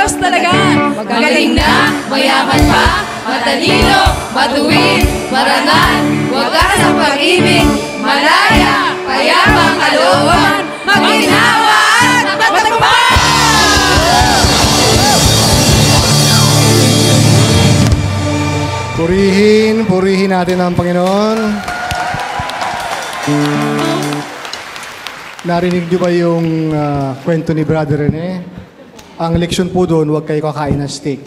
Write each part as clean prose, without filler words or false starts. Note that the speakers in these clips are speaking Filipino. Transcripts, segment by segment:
Diyos talaga. Magaling na, mayaman pa, matalino, matuwid, marangal, wagas ang pag-ibig, malaya, payapang kalooban, maginawa at matagpuan! Purihin natin ang Panginoon. Narinig niyo ba yung kwento ni Brother Rene? Ang leksyon po doon, huwag kayo kakain ng steak.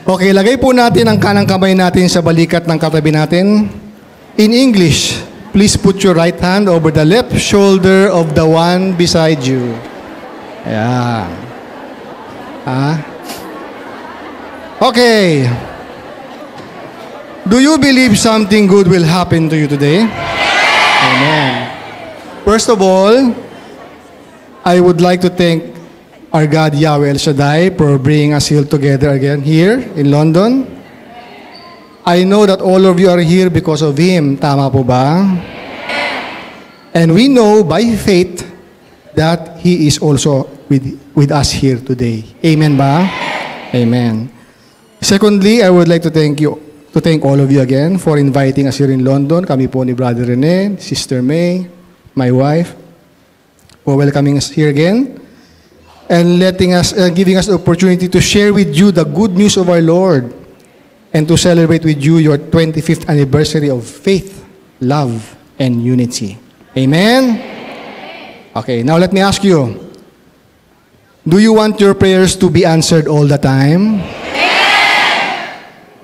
Okay, lagay po natin ang kanang kamay natin sa balikat ng katabi natin. In English, please put your right hand over the left shoulder of the one beside you. Ayan. Okay. Do you believe something good will happen to you today? Amen. First of all, I would like to thank our God, Yahweh El Shaddai, for bringing us here together again here in London. I know that all of you are here because of Him. Tama po ba? And we know by faith that He is also with us here today. Amen ba? Amen. Secondly, I would like to thank all of you again for inviting us here in London. Kami po ni Brother Rene, Sister May, my wife, for welcoming us here again and giving us the opportunity to share with you the good news of our Lord and to celebrate with you your 25th anniversary of faith, love, and unity. Amen? Okay, now let me ask you, do you want your prayers to be answered all the time?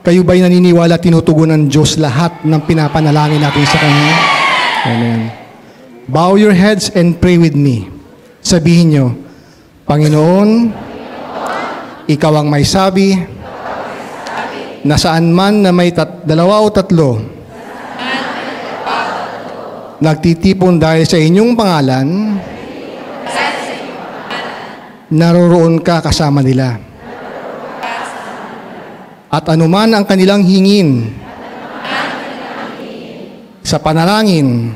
Kayo ba'y naniniwala tinutugon ng Diyos lahat ng pinapanalangin natin sa Kanya? Amen. Bow your heads and pray with me. Sabihin nyo, Panginoon, Ikaw ang may sabi, na saan man na may dalawa o tatlo, nagtitipon dahil sa inyong pangalan, naroroon ka kasama nila. At anuman ang kanilang hingin sa panalangin,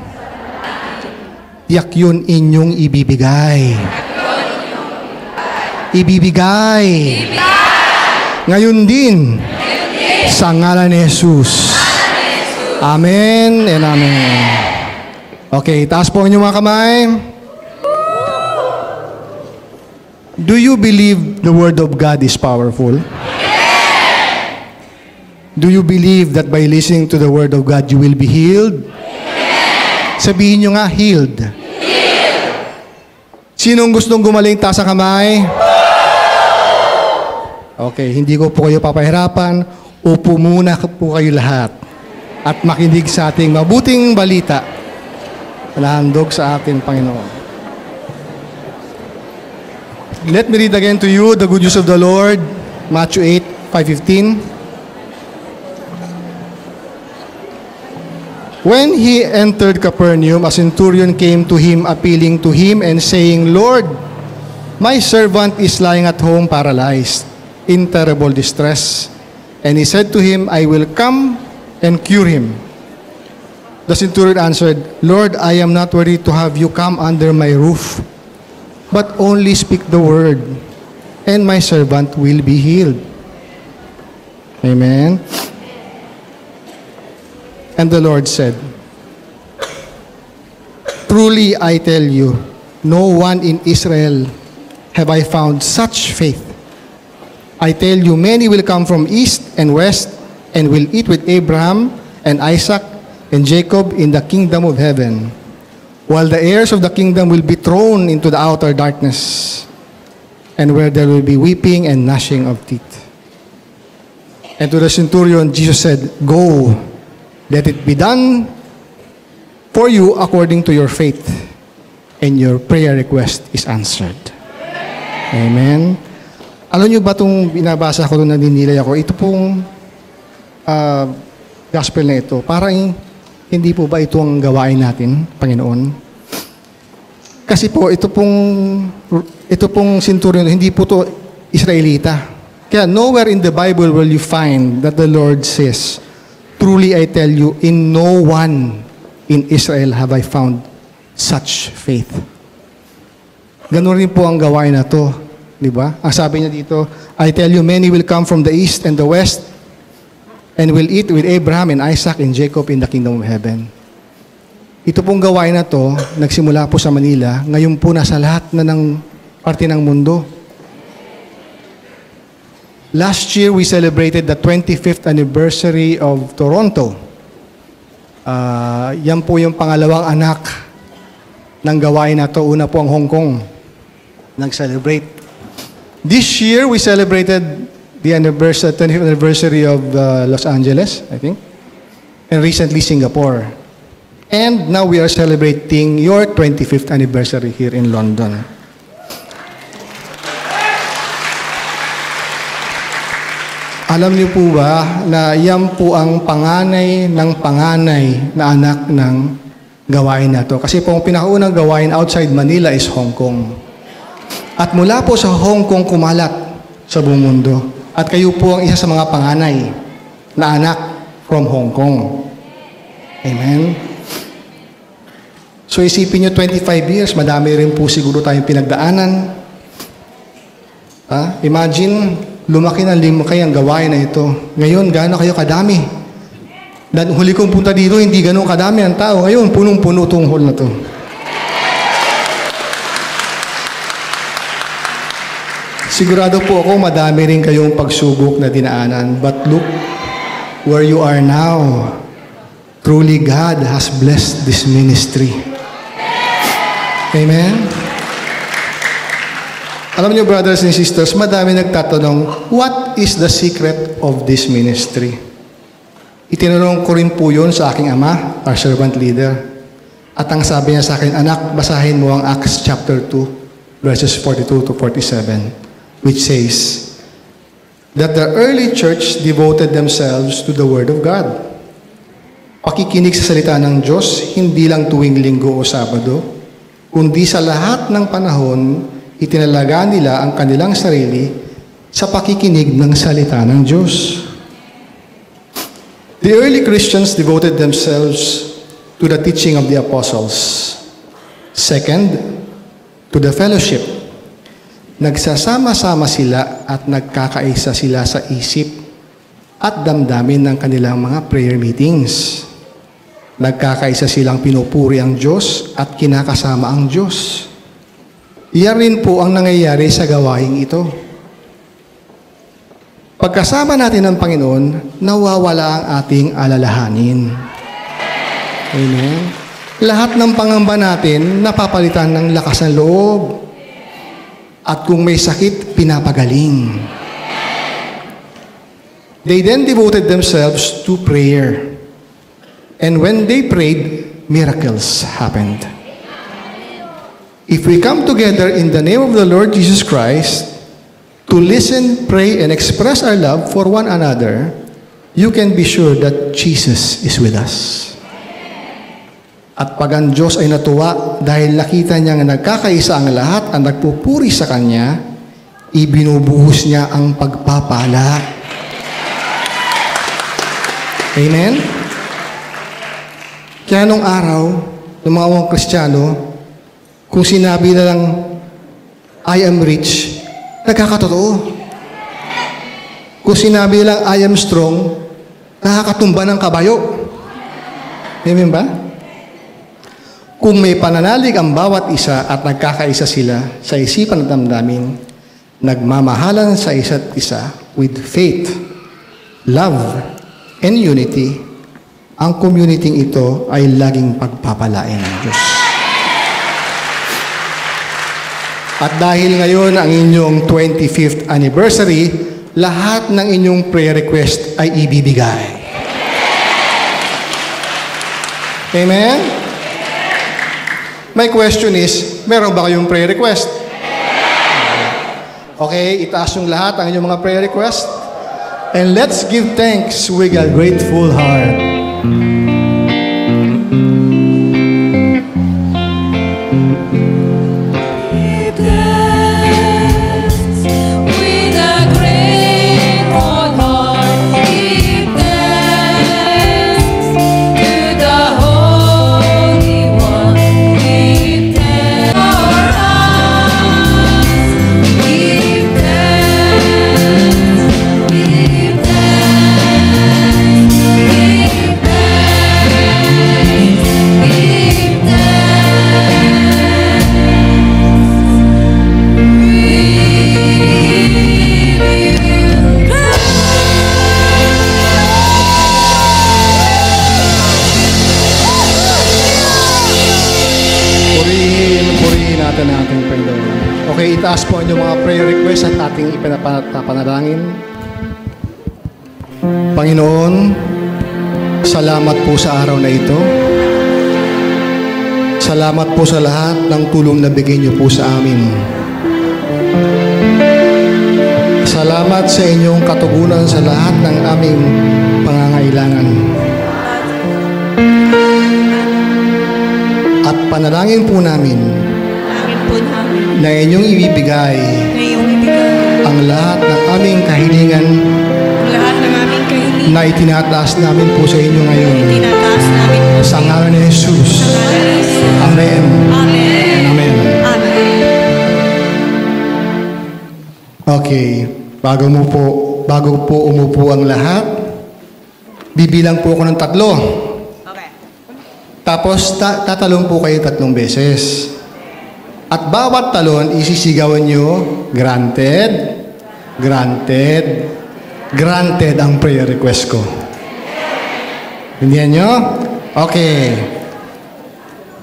tiyak yun inyong ibibigay. Ibibigay. Ngayon din, sa ngalan ni Jesus. Amen and amen. Okay, taas po ang inyong mga kamay. Do you believe the Word of God is powerful? Do you believe that by listening to the Word of God, you will be healed? Sabihin nyo nga, healed. Sinong gustong gumaling, taas ang kamay? Okay, hindi ko po kayo papahirapan. Upo muna po kayo lahat at makinig sa ating mabuting balita na handog sa ating Panginoon. Let me read again to you the good news of the Lord, Matthew 8:5-15. When he entered Capernaum, a centurion came to him, appealing to him and saying, Lord, my servant is lying at home paralyzed, in terrible distress. And he said to him, I will come and cure him. The centurion answered, Lord, I am not worthy to have you come under my roof, but only speak the word, and my servant will be healed. Amen. And the Lord said, Truly I tell you, no one in Israel have I found such faith. I tell you, many will come from east and west and will eat with Abraham and Isaac and Jacob in the kingdom of heaven, while the heirs of the kingdom will be thrown into the outer darkness, and where there will be weeping and gnashing of teeth. And to the centurion, Jesus said, Go, let it be done for you according to your faith, and your prayer request is answered. Amen. Alam niyo ba itong binabasa ko nung naninilay ako, ito pong gospel na ito, parang hindi po ba ito ang gawain natin, Panginoon? Kasi po, ito pong centurion, hindi po ito Israelita. Kaya nowhere in the Bible will you find that the Lord says, Truly I tell you, in no one in Israel have I found such faith. Ganun rin po ang gawain na to Di ba? Ang sabi niya dito, I tell you, many will come from the east and the west and will eat with Abraham and Isaac and Jacob in the kingdom of heaven. Ito pong gawain na to, nagsimula po sa Manila, ngayon po nasa lahat na ng parte ng mundo. Last year, we celebrated the 25th anniversary of Toronto. Yan po yung pangalawang anak ng gawain na to. Una po ang Hong Kong nag-celebrate. This year, we celebrated the 25th anniversary of Los Angeles, I think, and recently Singapore. And now we are celebrating your 25th anniversary here in London. Alam niyo po ba na yan po ang panganay ng panganay na anak ng gawain na to? Kasi po ang pinakaunang gawain outside Manila is Hong Kong. At mula po sa Hong Kong kumalat sa buong mundo. At kayo po ang isa sa mga panganay na anak from Hong Kong. Amen? So isipin nyo, 25 years, madami rin po siguro tayong pinagdaanan. Imagine, lumaki ng limaki ang gawain na ito. Ngayon, gaano kayo kadami? Dahil huli kong punta dito, hindi ganun kadami ang tao. Ngayon, punong-puno itong hall na to. Sigurado po ako, madami rin kayong pagsubok na dinaanan. But look where you are now. Truly, God has blessed this ministry. Amen? Alam niyo, brothers and sisters, madami nagtatanong, what is the secret of this ministry? Itinanong ko rin po yun sa aking ama, our servant leader. At ang sabi niya sa akin, anak, basahin mo ang Acts chapter 2, verses 42 to 47. Which says that the early church devoted themselves to the Word of God. Pakikinig sa salita ng Diyos, hindi lang tuwing linggo o Sabado, kundi sa lahat ng panahon, itinalaga nila ang kanilang sarili sa pakikinig ng salita ng Diyos. The early Christians devoted themselves to the teaching of the apostles. Second, to the fellowship. Nagsasama-sama sila at nagkakaisa sila sa isip at damdamin ng kanilang mga prayer meetings. Nagkakaisa silang pinupuri ang Diyos at kinakasama ang Diyos. Iyan rin po ang nangyayari sa gawaing ito. Pagkasama natin ng Panginoon, nawawala ang ating alalahanin. Amen. Lahat ng pangamba natin napapalitan ng lakas ng loob. At kung may sakit, pinapagaling. They then devoted themselves to prayer. And when they prayed, miracles happened. If we come together in the name of the Lord Jesus Christ to listen, pray, and express our love for one another, you can be sure that Jesus is with us. At pag ang Diyos ay natuwa dahil nakita niya nga nagkakaisa ang lahat at nagpupuri sa Kanya, ibinubuhos niya ang pagpapala. Amen? Kaya nung araw, ng mga mga Kristiyano, kung sinabi na lang, I am rich, nagkakatotoo. Kung sinabi lang, I am strong, nakakatumba ng kabayo. Amen ba? Kung may pananalig ang bawat isa at nagkakaisa sila sa isipan at damdamin, nagmamahalan sa isa't isa with faith, love, and unity, ang community ito ay laging pagpapalain ng Diyos. At dahil ngayon ang inyong 25th anniversary, lahat ng inyong prayer request ay ibibigay. Amen? My question is, meron ba kayong prayer request? Okay, itaas yung lahat ang inyong mga prayer request. And let's give thanks with a grateful heart. We po ang inyong mga prayer request at ating ipinapanalangin. Panginoon, salamat po sa araw na ito. Salamat po sa lahat ng tulong na bigay niyo po sa amin. Salamat sa inyong katugunan sa lahat ng aming pangangailangan. At panalangin po namin na inyong ibibigay ang lahat ng aming kahilingan na itinataas namin po sa inyo ngayon. Sa ngalan ni Jesus. Amen. Amen. Okay. Bago po umupo ang lahat, bibilang po ako ng 3. Okay. Tapos tatalon po kayo 3 beses. At bawat talon, isisigawan nyo, granted, granted, granted ang prayer request ko. Hindihan nyo? Okay.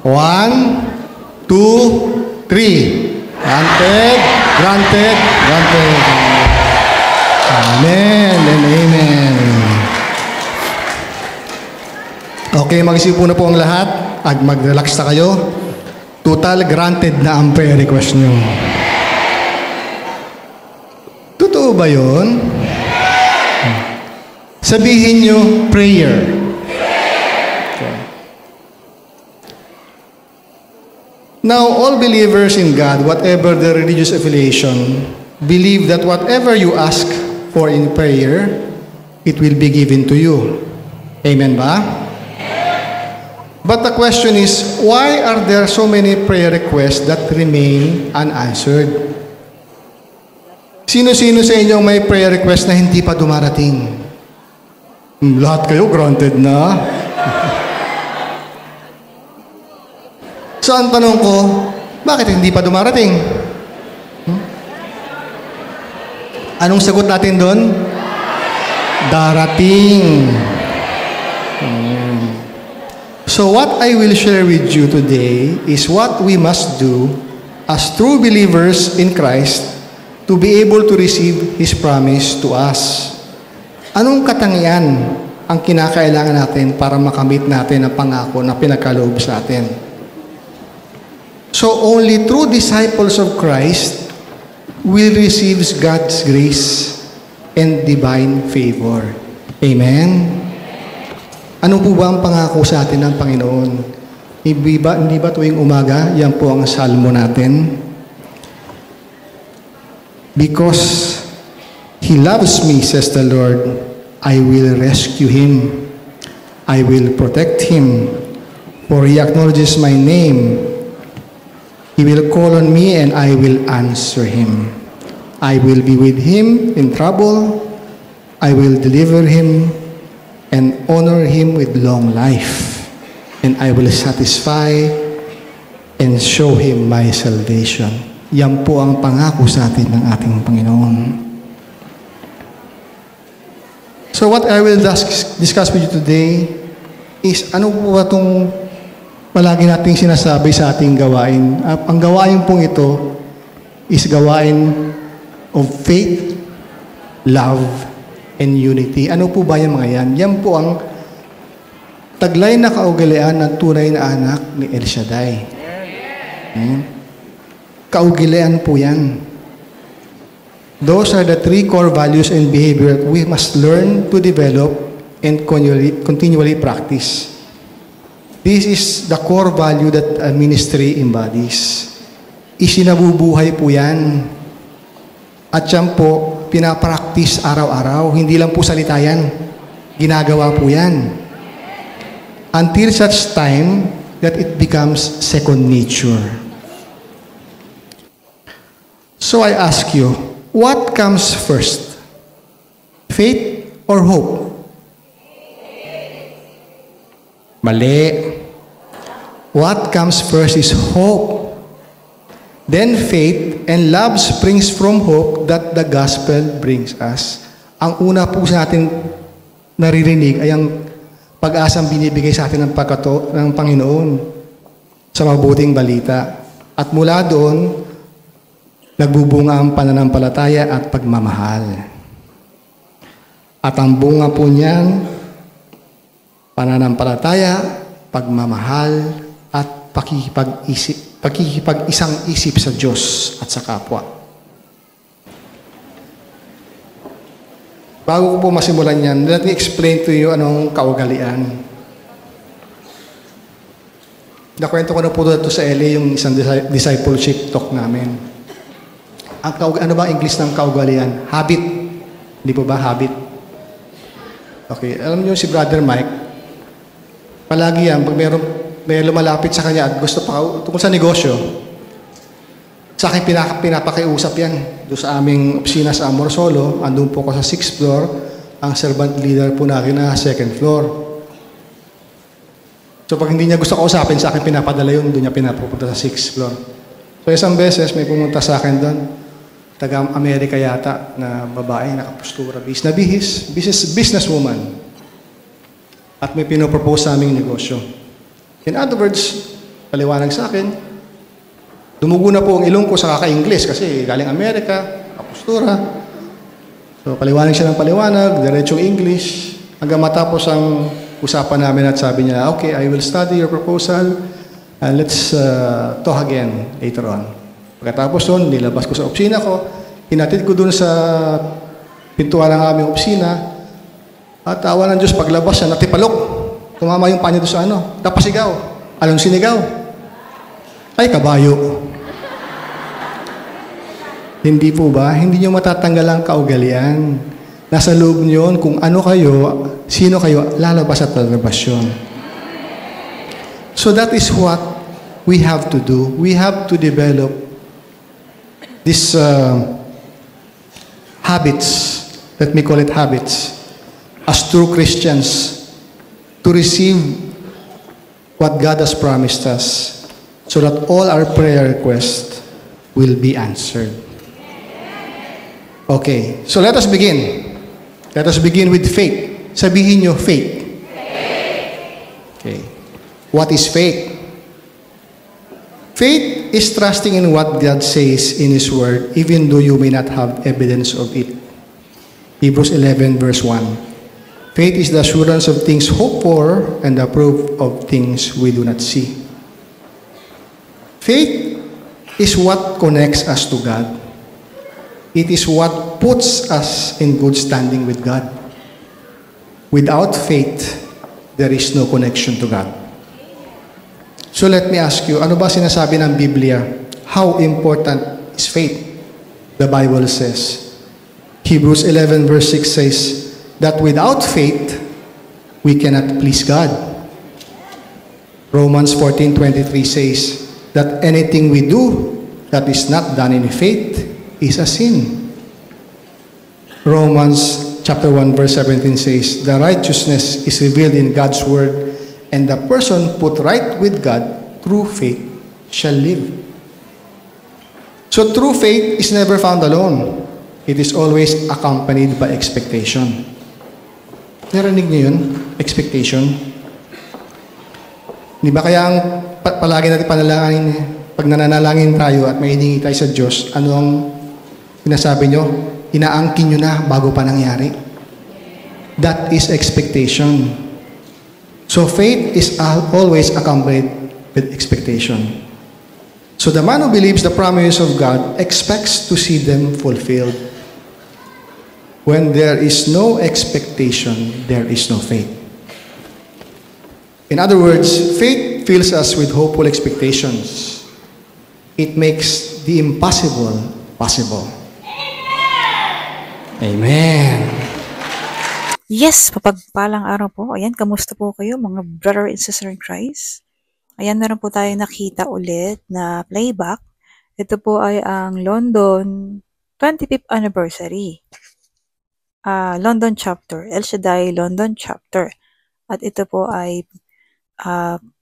1, 2, 3. Granted, granted, granted. Amen and amen. Okay, mag-isip na po ang lahat at mag-relax na kayo. Total granted na ang prayer request nyo. Totoo ba yun? Sabihin nyo, prayer. Okay. Now, all believers in God, whatever the religious affiliation, believe that whatever you ask for in prayer, it will be given to you. Amen ba? But the question is, why are there so many prayer requests that remain unanswered? Sino-sino sa inyong may prayer request na hindi pa dumarating? Lahat kayo granted na. So ang tanong ko, bakit hindi pa dumarating? Anong sagot natin doon? Darating. So what I will share with you today is what we must do as true believers in Christ to be able to receive His promise to us. Anong katangian ang kinakailangan natin para makamit natin ang pangako na pinagkaloob sa atin? So only true disciples of Christ will receive God's grace and divine favor. Amen? Ano po ba ang pangako sa atin ng Panginoon? Hindi ba tuwing umaga, yan po ang salmo natin? Because He loves me, says the Lord, I will rescue him. I will protect him. For he acknowledges my name. He will call on me and I will answer him. I will be with him in trouble. I will deliver him and honor him with long life. And I will satisfy and show him my salvation. Yan po ang pangako sa atin ng ating Panginoon. So what I will discuss with you today is ano po ba itong palagi nating sinasabi sa ating gawain. Ang gawain pong ito is gawain of faith, love, and unity. Ano po ba yung mga yan? Yan po ang taglay na kaugalian ng tunay na anak ni El Shaddai. Kaugalian po yan. Those are the three core values and behavior that we must learn to develop and continually practice. This is the core value that a ministry embodies. Isinabubuhay po yan. At yan po, pinapractice araw-araw. Hindi lang po salita yan. Ginagawa po yan. Until such time that it becomes second nature. So I ask you, what comes first? Faith or hope? Mali. What comes first is hope. Then faith and love springs from hope that the gospel brings us. Ang una po sa ating naririnig ay ang pag-asang binibigay sa atin ng Panginoon sa mabuting balita. At mula doon, nagbubunga ang pananampalataya at pagmamahal. At ang bunga po niyan, pananampalataya, pagmamahal, at pakikipag-isang isip sa Diyos at sa kapwa. Bago ko po masimulan yan, let me explain to you anong kaugalian. Nakwento ko na po ito sa LA, yung isang discipleship talk namin. Ano ba ang English ng kaugalian? Habit. Hindi po ba habit? Okay, alam niyo si Brother Mike, palagi yan, pag may lumalapit sa kanya at gusto pa tungkol sa negosyo, sa akin pinapakiusap yan. Doon sa aming opisina sa Amorsolo, andun po ako sa 6th floor, ang servant leader po natin na 2nd floor. So pag hindi niya gusto kausapin, sa akin pinapadala yun, doon niya pinapupunta sa 6th floor. So isang beses, may pumunta sa akin doon, taga-Amerika yata, na babae, nakapustura, businesswoman. At may pinopropose sa aming negosyo. In other words, paliwanag sa akin, dumugo na po ang ilong ko sa kaka-Ingles kasi galing Amerika, kapustura. So, paliwanag siya ng paliwanag, diretsong English, hanggang matapos ang usapan namin at sabi niya, okay, I will study your proposal and let's talk again later on. Pagkatapos doon, nilabas ko sa opisina ko, hinatid ko doon sa pintuan ng aming opisina, at awa ng Diyos, paglabas siya, natipalok. Tumama yung panya doon sa tapasigaw. Anong sinigaw? Ay, kabayo. Hindi po ba? Hindi nyo matatanggal ang kaugalian. Nasa loob nyo kung ano kayo, sino kayo, lalabas at lalabas yun. So that is what we have to do. We have to develop these habits, let me call it habits, as true Christians, to receive what God has promised us, so that all our prayer requests will be answered. Okay, so let us begin. Let us begin with faith. Sabihin nyo, faith. Okay. What is faith? Faith is trusting in what God says in His Word, even though you may not have evidence of it. Hebrews 11 verse 1. Faith is the assurance of things hoped for and the proof of things we do not see. Faith is what connects us to God. It is what puts us in good standing with God. Without faith, there is no connection to God. So let me ask you, ano ba sinasabi ng Biblia? How important is faith? The Bible says, Hebrews 11 verse 6 says, that without faith, we cannot please God. Romans 14:23 says that anything we do that is not done in faith is a sin. Romans chapter 1 verse 17 says, the righteousness is revealed in God's word, and the person put right with God through faith shall live. So true faith is never found alone. It is always accompanied by expectation. Narinig niyo yun? Expectation. Di ba kaya ang palagi natin panalangin, pag nananalangin tayo at may hiningi tayo sa Diyos, ano ang sinasabi nyo? Inaangkin nyo na bago pa nangyari. That is expectation. So faith is always accompanied with expectation. So the man who believes the promises of God expects to see them fulfilled. When there is no expectation, there is no faith. In other words, faith fills us with hopeful expectations. It makes the impossible possible. Amen. Yes, mapagpalang araw po. Ayan, kamusta po kayo mga brother and sister in Christ? Ayan, meron po tayo nakita ulit na playback. Ito po ay ang London 25th anniversary. London chapter, El Shaddai London chapter. At ito po ay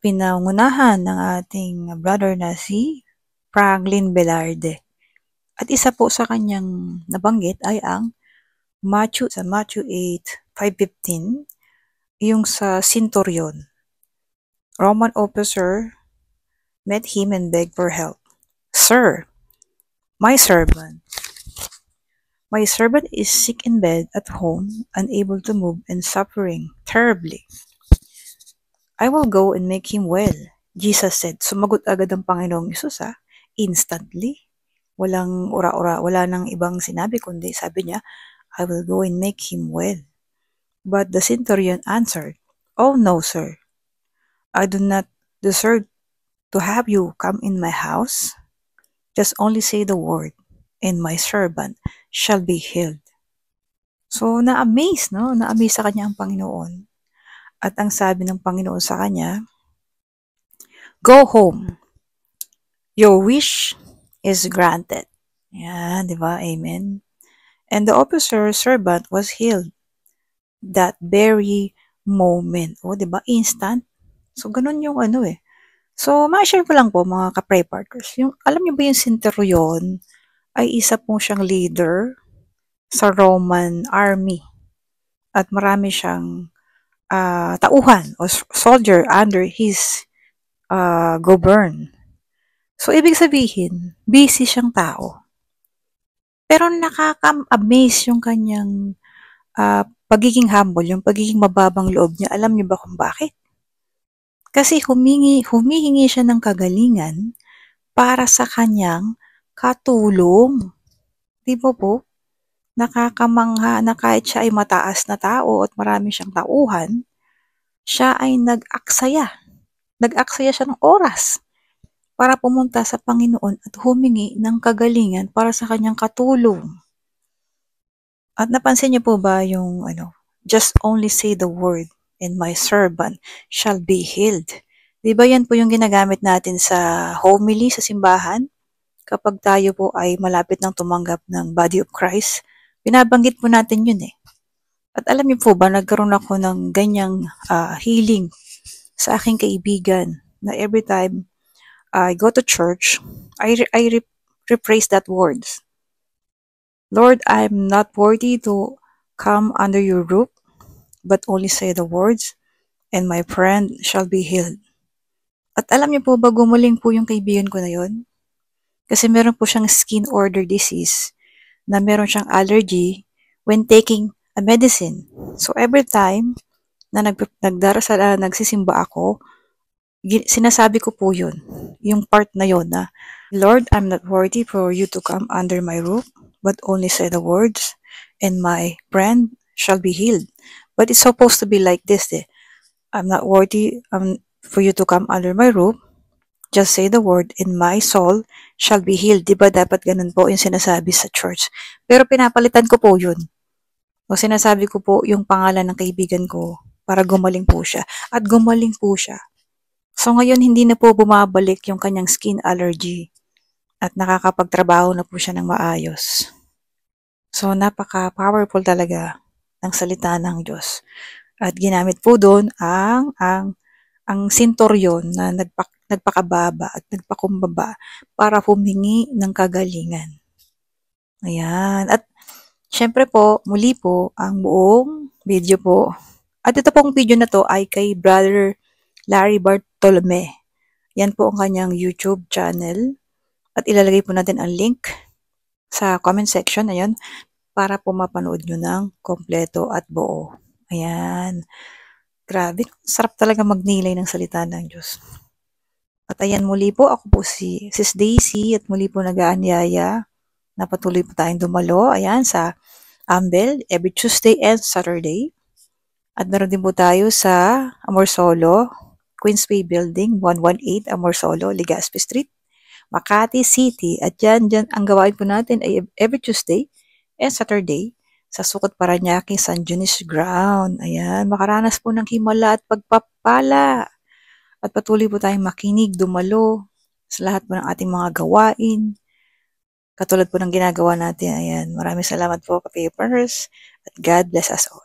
pinangunahan ng ating brother na si Franklin Velarde. At isa po sa kanyang nabanggit ay ang Matthew 8:5-15, yung sa centurion. Roman officer met him and begged for help. Sir, My servant. My servant is sick in bed at home, unable to move and suffering terribly. I will go and make him well. Jesus said, sumagot agad ang Panginoong Isus instantly. Walang ura-ura, wala nang ibang sinabi, kundi sabi niya, I will go and make him well. But the centurion answered, Oh no, sir. I do not deserve to have you come in my house. Just only say the word, and my servant shall be healed. So, na-amaze, no? Na-amaze sa kanya ang Panginoon. At ang sabi ng Panginoon sa kanya, Go home. Your wish is granted. Yan, di ba? Amen. And the officer's servant was healed that very moment. O, di ba? Instant. So, ganun yung So, ma-share ko lang po mga ka-pray partners. Alam niyo ba yung centurion ay isa po siyang leader sa Roman army. At marami siyang tauhan o soldier under his govern. So, ibig sabihin, busy siyang tao. Pero nakaka-amaze yung kanyang pagiging humble, yung pagiging mababang loob niya. Alam niyo ba kung bakit? Kasi humihingi siya ng kagalingan para sa kanyang katulong. Di ba po? Nakakamangha na kahit siya ay mataas na tao at marami siyang tauhan, siya ay nag-aksaya. Nag-aksaya siya ng oras para pumunta sa Panginoon at humingi ng kagalingan para sa kanyang katulong. At napansin niyo po ba yung just only say the word and my servant shall be healed. Di ba yan po yung ginagamit natin sa homily sa simbahan? Kapag tayo po ay malapit ng tumanggap ng body of Christ, binabanggit po natin yun At alam niyo po ba, nagkaroon ako ng ganyang healing sa aking kaibigan na every time I go to church, I rephrase that words. Lord, I'm not worthy to come under your roof, but only say the words, and my friend shall be healed. At alam niyo po ba, gumaling po yung kaibigan ko na yon? Kasi meron po siyang skin order disease, na meron siyang allergy when taking a medicine. So every time na nagdarasal, nagsisimba ako, sinasabi ko po yun, yung part na yun na, Lord, I'm not worthy for you to come under my roof, but only say the words, and my friend shall be healed. But it's supposed to be like this I'm not worthy for you to come under my roof, just say the word, and my soul shall be healed. Diba dapat ganun po yung sinasabi sa church? Pero pinapalitan ko po yun. O sinasabi ko po yung pangalan ng kaibigan ko para gumaling po siya. At gumaling po siya. So ngayon hindi na po bumabalik yung kanyang skin allergy at nakakapagtrabaho na po siya ng maayos. So napaka-powerful talaga ng salita ng Diyos. At ginamit po doon ang centurion na nagpakababa at nagpakumbaba para humingi ng kagalingan. Ayan. At syempre po, muli po, ang buong video po. At ito pong video na to ay kay Brother Larry Bartolome. Yan po ang kanyang YouTube channel. At ilalagay po natin ang link sa comment section. Ayan. Para po mapanood nyo ng kompleto at buo. Ayan. Grabe. Sarap talaga magnilay ng salita ng Diyos. At ayan muli po. Ako po si Sis Daisy. At muli po nag-aanyaya. Napatuloy po tayong dumalo. Ayan sa Ambel. Every Tuesday and Saturday. At meron din po tayo sa Amorsolo. Queensway Building, 118 Amorsolo, Legazpi Street, Makati City. At dyan ang gawain po natin ay every Tuesday and Saturday sa Sukat Paranaque, San Dionis Ground. Ayan, makaranas po ng himala at pagpapala. At patuloy po tayong makinig, dumalo sa lahat po ng ating mga gawain. Katulad po ng ginagawa natin. Ayan, maraming salamat po, ka-papers. At God bless us all.